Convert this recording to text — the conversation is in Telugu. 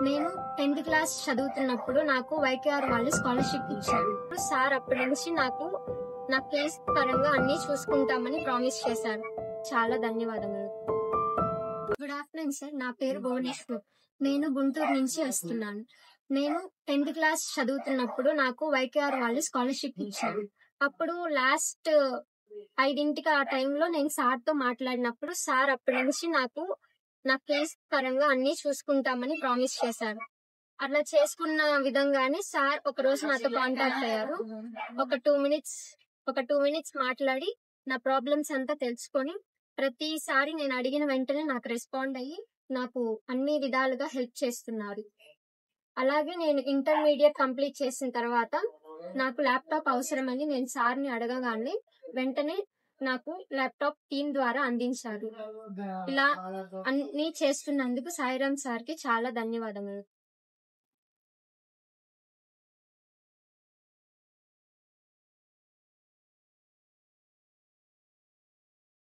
నేను 10th క్లాస్ చదువుతున్నప్పుడు నాకు వైకేఆర్ వాళ్ళు స్కాలర్‌షిప్ ఇచ్చారు. సార్ అప్పటి నుంచి నాకు నా కేస్ పరంగా అన్నీ చూసుకుంటామని ప్రామిస్ చేశారు. చాలా ధన్యవాదములు. Good afternoon sir. నా పేరు భువనేశ్వర్. నేను గుంటూరు నుంచి వస్తున్నాను. నేను 10th క్లాస్ చదువుతున్నప్పుడు నాకు వైకేఆర్ వాళ్ళు స్కాలర్‌షిప్ ఇచ్చారు. అప్పుడు లాస్ట్ 5కి ఆ టైంలో నేను సార్‌తో మాట్లాడినప్పుడు సార్ అప్పటి నుంచి నాకు నా కేస్ పరంగా అన్నీ చూసుకుంటామని ప్రామిస్ చేశారు. అట్లా చేసుకున్న విధంగానే సార్ ఒకరోజు నాతో కాంటాక్ట్ అయ్యారు. ఒక 2 మినిట్స్ మాట్లాడి నా ప్రాబ్లమ్స్ అంతా తెలుసుకొని ప్రతిసారి నేను అడిగిన వెంటనే నాకు రెస్పాండ్ అయ్యి నాకు అన్ని విధాలుగా హెల్ప్ చేస్తున్నారు. అలాగే నేను ఇంటర్మీడియట్ కంప్లీట్ చేసిన తర్వాత నాకు ల్యాప్టాప్ అవసరమని నేను సార్‌ని అడగగానే వెంటనే నాకు ల్యాప్టాప్ టీమ్ ద్వారా అందించారు. ఇలా అన్నీ చేస్తున్నందుకు సాయిరామ్ సార్‌కి చాలా ధన్యవాదములు.